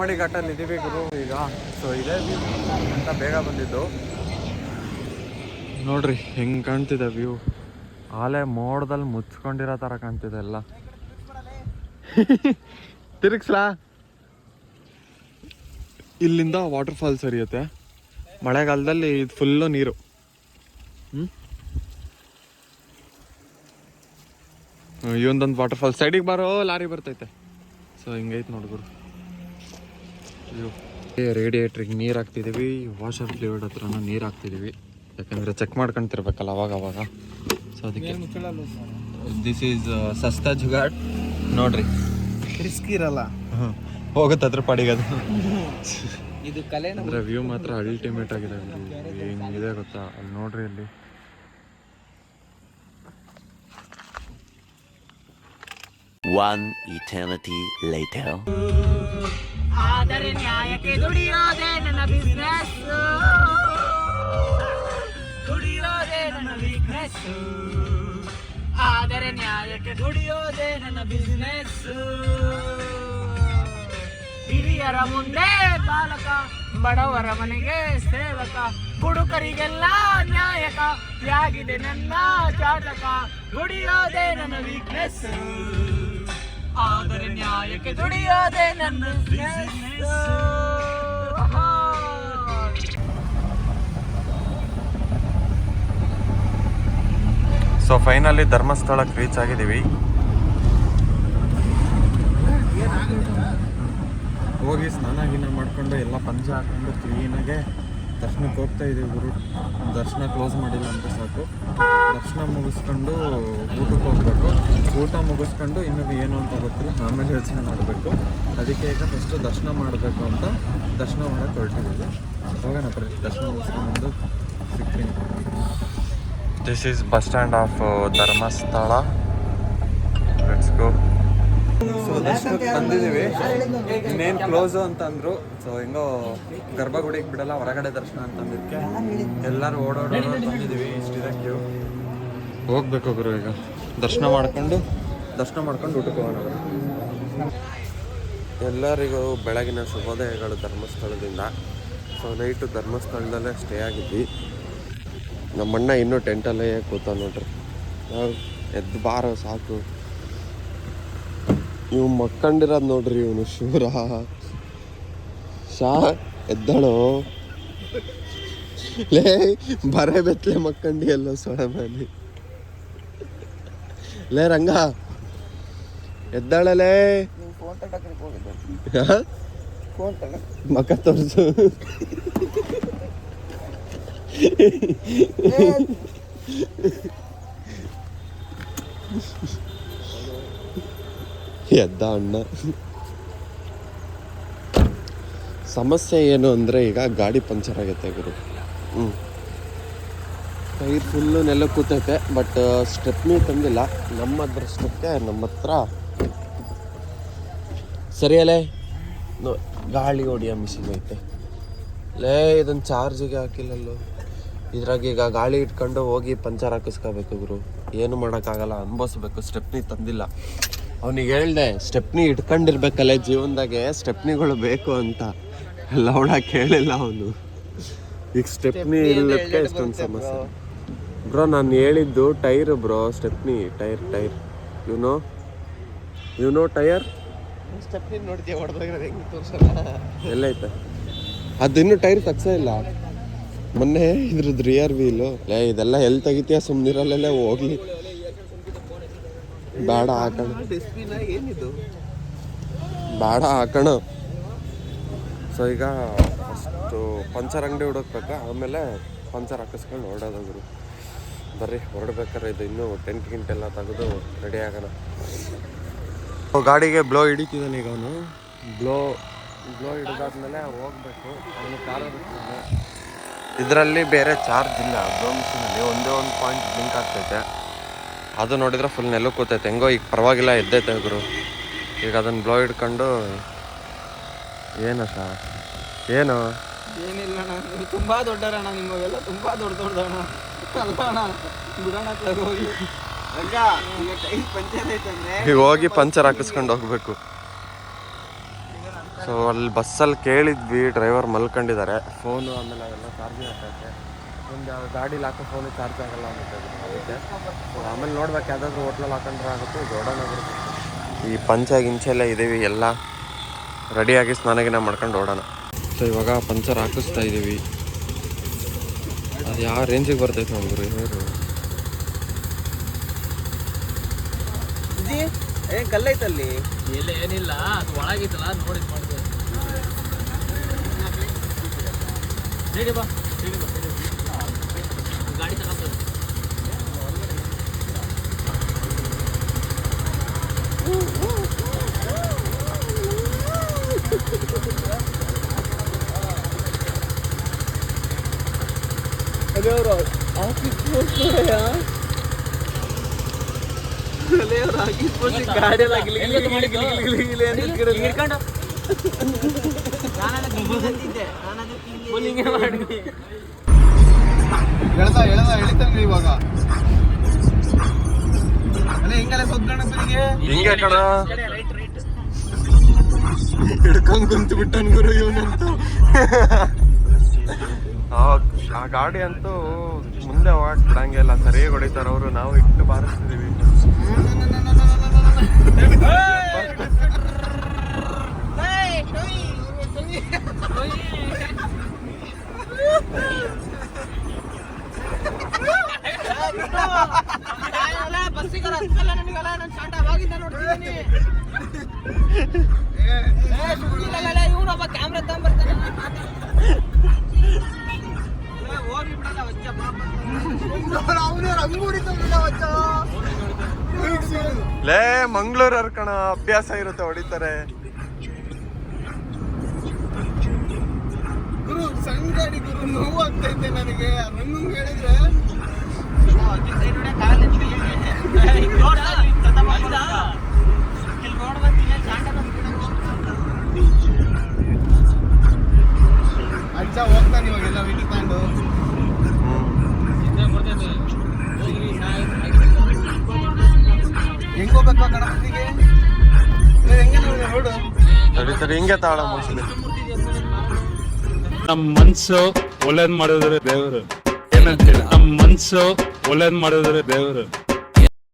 ಚಾರ್ಮಡಿ ಘಾಟಲ್ಲಿ ಇದ್ದೀವಿ ಗುರು ಈಗ. ಸೊ ಇದೇ ವ್ಯೂ ಅಂತ ಬೇಗ ಬಂದಿದ್ದು ನೋಡ್ರಿ ಹೆಂಗೆ ಕಾಣ್ತಿದೆ ವ್ಯೂ. ಆಲೆ ಮೋಡದಲ್ಲಿ ಮುಚ್ಕೊಂಡಿರೋ ಥರ ಕಾಣ್ತಿದೆ ಎಲ್ಲ. ತಿರುಗಿಸ್ಲಾ? ಇಲ್ಲಿಂದ ವಾಟರ್ ಫಾಲ್ಸ್ ಹರಿಯುತ್ತೆ ಮಳೆಗಾಲದಲ್ಲಿ. ಇದು ಫುಲ್ಲು ನೀರು. ಇವೊಂದೊಂದು ವಾಟರ್ ಫಾಲ್ಸ್. ಸೈಡಿಗೆ ಬರೋ ಲಾರಿ ಬರ್ತೈತೆ. So ಹಿಂಗೈತೆ ನೋಡ್ಗುರು view. ರೇಡಿಯೇಟ್ರಿಗೆ ನೀರು ಹಾಕ್ತಿದ್ದೀವಿ. ವಾಷರ್ ಫ್ಲೂಯಿಡ್ ಹತ್ರನೂ ನೀರು ಹಾಕ್ತಿದ್ದೀವಿ, ಯಾಕಂದರೆ ಚೆಕ್ ಮಾಡ್ಕೊಂತಿರ್ಬೇಕಲ್ಲ ಅವಾಗ. ಸೊ ಅದಕ್ಕೆ ದಿಸ್ ಈಸ್ ಸಸ್ತಾ ಜುಗಾಡ್ ನೋಡ್ರಿ. ರಿಸ್ಕ್ ಇರಲ್ಲ, ಹೋಗುತ್ತೆ ಅದ್ರ ಪಾಡಿಗೆ ಅದು. ಇದು ಕಲೆ. ಅಂದರೆ ವ್ಯೂ ಮಾತ್ರ ಅಲ್ಟಿಮೇಟ್ ಆಗಿದೆ. ಹೆಂಗಿದೆ ಗೊತ್ತಾ? ಅಲ್ಲಿ ನೋಡ್ರಿ ಅಲ್ಲಿ. One eternity later. ಆದರೆ ನ್ಯಾಯಕ್ಕೆ ದುಡಿಯೋದೇ ನನ್ನ ಬಿಸ್ನೆಸ್, ದುಡಿಯೋದೇ ನನ್ನ ವೀಕ್ನೆಸ್. ಆದರೆ ನ್ಯಾಯಕ್ಕೆ ದುಡಿಯೋದೇ ನನ್ನ ಬಿಸ್ನೆಸ್. ಹಿರಿಯರ ಮುಂದೆ ಬಾಲಕ, ಬಡವರ ಮನೆಗೆ ಸೇವಕ, ಹುಡುಕರಿಗೆಲ್ಲ ನ್ಯಾಯಕ. ಯಾಗಿದೆ ನನ್ನ ಜಾತಕ, ದುಡಿಯೋದೇ ನನ್ನ ವೀಕ್ನೆಸ್. ಆದರೆ ನ್ಯಾಯಕ್ಕೆ ದುಡಿಯೋದೇ ನನ್ನ ಬಿಸ್ನೆಸ್. ಸೊ ಫೈನಲಿ ಧರ್ಮಸ್ಥಳಕ್ಕೆ ರೀಚ್ ಆಗಿದ್ದೀವಿ. ಹೋಗಿ ಸ್ನಾನ ಗಿನ ಮಾಡಿಕೊಂಡು ಎಲ್ಲ ಪಂಚ ಹಾಕೊಂಡು ಕ್ಲೀನಾಗೆ ದರ್ಶನಕ್ಕೆ ಹೋಗ್ತಾ ಇದ್ದೀವಿ ಗುರು. ದರ್ಶನ ಕ್ಲೋಸ್ ಮಾಡಿಲ್ಲ ಅಂತ ಸಾಕು. ದರ್ಶನ ಮುಗಿಸ್ಕೊಂಡು ಊಟಕ್ಕೆ ಹೋಗ್ಬೇಕು. ಊಟ ಮುಗಿಸ್ಕೊಂಡು ಇನ್ನೂ ಏನು ಅಂತ ಗೊತ್ತಿಲ್ಲ, ಆಮೇಲೆ ಯೋಚನೆ ಮಾಡಬೇಕು. ಅದಕ್ಕೆ ಈಗ ಫಸ್ಟು ದರ್ಶನ ಮಾಡಬೇಕು ಅಂತ ದರ್ಶನ ಮಾಡಕ್ಕೆ ಹೊರಟಿದ್ದೀವಿ. ಹೋಗೋಣ ಬರ್ರಿ, ದರ್ಶನ ಮುಗಿಸ್ಕೊಂಡು ಸಿಗ್ತೀನಿ. This is bus stand of Dharmasthala. Let's go. So ದರ್ಶನಕ್ಕೆ ಬಂದಿದ್ದೀವಿ. ಇನ್ನೇನು ಕ್ಲೋಸು ಅಂತ ಅಂದರು. ಸೊ ಹೆಂಗೋ ಗರ್ಭಗುಡಿಗೆ ಬಿಡಲ್ಲ, ಹೊರಗಡೆ ದರ್ಶನ ಅಂತಂದಿದ್ದಕ್ಕೆ ಎಲ್ಲರೂ ಓಡೋಡೋ ಬಂದಿದ್ದೀವಿ. ಇಷ್ಟಿದೆ ಕ್ಯೂ. ಹೋಗ್ಬೇಕು ಗುರು ಈಗ. ದರ್ಶನ ಮಾಡ್ಕೊಂಡು ಊಟಕ್ಕೆ ಹೋಗೋಣ. ಎಲ್ಲರಿಗೂ ಬೆಳಗಿನ ಶುಭೋದಯಗಳು ಧರ್ಮಸ್ಥಳದಿಂದ. ಸೊ ನೈಟು ಧರ್ಮಸ್ಥಳದಲ್ಲೇ ಸ್ಟೇ ಆಗಿದ್ವಿ. ನಮ್ಮಣ್ಣ ಇನ್ನೂ ಟೆಂಟಲ್ಲೇ ಕೂತ ನೋಡ್ರಿ. ನಾವು ಎದ್ದು ಬಾರೋ ಸಾಕು. ಇವ್ ಮಕ್ಕಂಡಿರೋದು ನೋಡ್ರಿ. ಇವನು ಶೂರ ಎದ್ದಳು ಲೇ, ಬರೇ ಬೆತ್ತಲೆ ಮಕ್ಕಂಡಿ ಎಲ್ಲ ಸೊಳೆ ಮನೆ. ಲೇ ರಂಗ ಎದ್ದಾಳಲೇ, ಮಕ್ಕ ತೋರ್ಸು. ಎದ್ದ ಅಣ್ಣ. ಸಮಸ್ಯೆ ಏನು ಅಂದರೆ ಈಗ ಗಾಡಿ ಪಂಚರ್ ಆಗೈತೆ ಗುರು. ಟೈರ್ ಫುಲ್ಲು ನೆಲ ಕೂತೈತೆ. ಬಟ್ ಸ್ಟೆಪ್ನಿ ತಂದಿಲ್ಲ. ನಮ್ಮ ಅದೃಷ್ಟಕ್ಕೆ ನಮ್ಮ ಹತ್ರ ಸರಿಯಲ್ಲೇ ಗಾಳಿ ಹೊಡಿಯೋ ಮಿಷಿನ್ ಐತೆ. ಲೇ ಇದನ್ನು ಚಾರ್ಜಿಗೆ ಹಾಕಿಲ್ಲಲ್ಲೋ. ಇದ್ರಾಗ ಈಗ ಗಾಳಿ ಇಟ್ಕೊಂಡು ಹೋಗಿ ಪಂಚರ್ ಹಾಕಿಸ್ಕೋಬೇಕು ಗುರು. ಏನು ಮಾಡೋಕ್ಕಾಗಲ್ಲ, ಅನ್ಭವಿಸ್ಬೇಕು. ಸ್ಟೆಪ್ನಿ ತಂದಿಲ್ಲ. ಅವನಿಗೆ ಹೇಳ್ದೆ ಸ್ಟೆಪ್ನಿ ಇಟ್ಕೊಂಡಿರ್ಬೇಕಲ್ಲ ಜೀವನದಾಗೆ, ಸ್ಟೆಪ್ನಿಗಳು ಬೇಕು ಅಂತ. ಲೌಡ ಕೇಳಿಲ್ಲ ಅವನು. ಈಗ ಸ್ಟೆಪ್ನಿ ಇಲ್ಲಕ್ಕೆ ಎಷ್ಟೊಂದು ಸಮಸ್ಯೆ ಬ್ರೋ. ನಾನು ಹೇಳಿದ್ದು tyre bro, stepney tyre. You know tyre stepney ನೋಡ್ತೀಯ ಹೊಡೆದೋಗಿರೋದು ಹೆಂಗೆ ತೋರಿಸಲ್ಲ. ಎಲ್ಲೈತೆ ಅದಿನ್ನೂ ಟೈರ್ ತಗ್ಸೇ ಇಲ್ಲ. ಮೊನ್ನೆ ಇದ್ರದ್ದು ರಿಯರ್ ವೀಲು. ಇದೆಲ್ಲ ಎಲ್ಲಿ ತೆಗಿತೀಯ, ಸುಮ್ಮನಿರಲ್ಲ ಹೋಗ್ಲಿ. ಬೇಡ ಹಾಕೋಣ, ಬೇಡ ಹಾಕೋಣ. ಸೊ ಈಗ ಫಸ್ಟು ಪಂಚರ್ ಅಂಗಡಿ ಹುಡುಕ್ಬೇಕು, ಆಮೇಲೆ ಪಂಚರ್ ಹಾಕಿಸ್ಕೊಂಡು ಹೊರಡೋದು. ಬರ್ರಿ ಹೊರಡ್ಬೇಕಾರೆ ಇದು ಇನ್ನೂ ಟೆಂಟ್ ಗಿಂಟೆಲ್ಲ ತೆಗೆದು ರೆಡಿ ಆಗೋಣ. ಗಾಡಿಗೆ ಬ್ಲೋ ಹಿಡಿತಿದ್ದಾನೆ ಈಗ ಅವನು. ಬ್ಲೋ ಹಿಡಿದಾದ್ಮೇಲೆ ಹೋಗ್ಬೇಕು. ಅವನು ಕಾರ್ ಇದರಲ್ಲಿ ಬೇರೆ ಚಾರ್ಜ್ ಇಲ್ಲ. ಬ್ಲೋ ಮಿಷಿನಲ್ಲಿ ಒಂದೇ ಒಂದು ಪಾಯಿಂಟ್ ಬ್ಲಿಂಕ್ ಆಗ್ತೈತೆ. ಅದು ನೋಡಿದ್ರೆ ಫುಲ್ ನೆಲ ಕೂತೈತೆ. ಹೆಂಗೋ ಈಗ ಪರವಾಗಿಲ್ಲ ಎದ್ದೈತೆ ಗುರು. ಈಗ ಅದನ್ನು ಬ್ಲೋ ಹಿಡ್ಕೊಂಡು ಏನು ಏನಿಲ್ಲ ಅಣ್ಣ, ನೀವು ತುಂಬ ದೊಡ್ಡರಣ್ಣ. ನಿಮಗೆಲ್ಲ ತುಂಬ ದೊಡ್ಡದಣ್ಣ. ಅಲ್ಲ ಬಿಡೋಣ ಹೋಗಿ. ಈಗ ಹೋಗಿ ಪಂಚರ್ ಹಾಕಿಸ್ಕೊಂಡು ಹೋಗ್ಬೇಕು. ಸೊ ಅಲ್ಲಿ ಬಸ್ಸಲ್ಲಿ ಕೇಳಿದ್ವಿ, ಡ್ರೈವರ್ ಮಲ್ಕೊಂಡಿದ್ದಾರೆ. ಫೋನು ಆಮೇಲೆ ಅವೆಲ್ಲ ಚಾರ್ಜಿಂಗ್ ಹಾಕಕ್ಕೆ ಒಂದು ಗಾಡೀಲಿ ಹಾಕೋ ಫೋನು ಚಾರ್ಜ್ ಆಗಲ್ಲ ಅಂತ ಅದಕ್ಕೆ. ಸೊ ಆಮೇಲೆ ನೋಡ್ಬೇಕು, ಯಾವುದಾದ್ರೂ ಹೋಟ್ಲಲ್ಲಿ ಹಾಕೊಂಡ್ರೆ ಆಗುತ್ತೆ, ದೊಡ್ಡನ ಬರುತ್ತೆ. ಈ ಪಂಚ ಗಿಂಚೆಲ್ಲ ಇದ್ದೀವಿ, ಎಲ್ಲ ರೆಡಿಯಾಗಿ ಸ್ನಾನಗಿನ ಮಾಡ್ಕೊಂಡು ಓಡೋಣ. ಸೊ ಇವಾಗ ಪಂಚರ್ ಹಾಕಿಸ್ತಾ ಇದ್ದೀವಿ. ಅದು ಯಾವ ರೇಂಜಿಗೆ ಬರ್ತೈತೆ ನಮ್ಗೆ ಹೇರು. ಏನ್ ಕಲ್ಲೈತಲ್ಲಿ ಇಲ್ಲ ಏನಿಲ್ಲ, ಅದು ಒಳಗಿತ್ತಲ್ಲ ನೋಡಿ ಮಾಡಿದೆ. ಬಾ ಗಾಡಿ ತಗೊಂಡು ಅದೇ ಅವರು ಆಫೀಸ್ ಗಾಡಿಯೆಲ್ಲ ಹಿಡ್ಕೊಂಡು ಎಳಿತಂಗ ಇವಾಗ ಅಲ್ಲ ಹಿಂಗಲ್ಲ ಸೊಗ್ಗಣಪ್ಪನಿಗೆ ಹಿಂಗೆ ಕಣ ರೈಟ್ ರೈಟ್ ಹಿಡ್ಕೊಂಡ್ ಕುಂತು ಬಿಟ್ಟನ್ ಗುರು ಇವನಂತೂ. ಆ ಗಾಡಿ ಅಂತೂ ಮುಂದೆ ಹೋಗಕ್ ಬಿಡಂಗೆ ಇಲ್ಲ, ಸರಿಯಾಗಿ ಹೊಡಿತಾರ ಅವರು. ನಾವು ಇಟ್ಟು ಬಾರಿಸ್ತಿದೀವಿ. ಬಸ್ಸಿಗೆ ಹತ್ತಲ್ಲ ನನಗಲ್ಲ, ನಾನು ಸ್ಟಾರ್ಟ್ ಆಗಿದ್ದ ನೋಡ್ತಿದ್ದೀನಿ. ಇವನೊಬ್ಬ ಕ್ಯಾಮ್ರಾ ತಗೊಂಡ್ಬರ್ತಾನೆ, ಹೋಗಿ ಬಿಡಲ್ಲ ವಚ್ಚ ಪಾಪ. ಲೇ ಮಂಗ್ಳೂರ್ ಕಣ, ಅಭ್ಯಾಸ ಇರುತ್ತೆ, ಹೊಡಿತಾರೆ. ಗುರು ಸಣ್ಣ ಗಾಡಿ ಗುರು, ನೋವು ಆಗ್ತೈತೆ ನನಗೆ. ರಂಗಂಗ್ ಹೇಳಿದ್ರೆ ಅಜ್ಜ ಹೋಗ್ತಾನೆ ಇವಾಗೆಲ್ಲ ಹಿಡ್ಕೊಂಡು. ಹೆಂಗ್ ಹೋಗ್ಬೇಕು ಗಣಪತಿಗೆ? ಹೆಂಗೆ ನೋಡು. ಸರಿ ಹಿಂಗೆ ತಾಳ ಮೋಸ್ಟ್ಲಿ. ನಮ್ಮ ಮನ್ಸು ಒಳ್ಳೇದ್ ಮಾಡಿದ್ರೆ ದೇವರು, ಏನಂತೀರ? ನಮ್ಮ ಮನ್ಸು ಒಳ್ಳೇದ್ ಮಾಡಿದ್ರೆ ದೇವರು.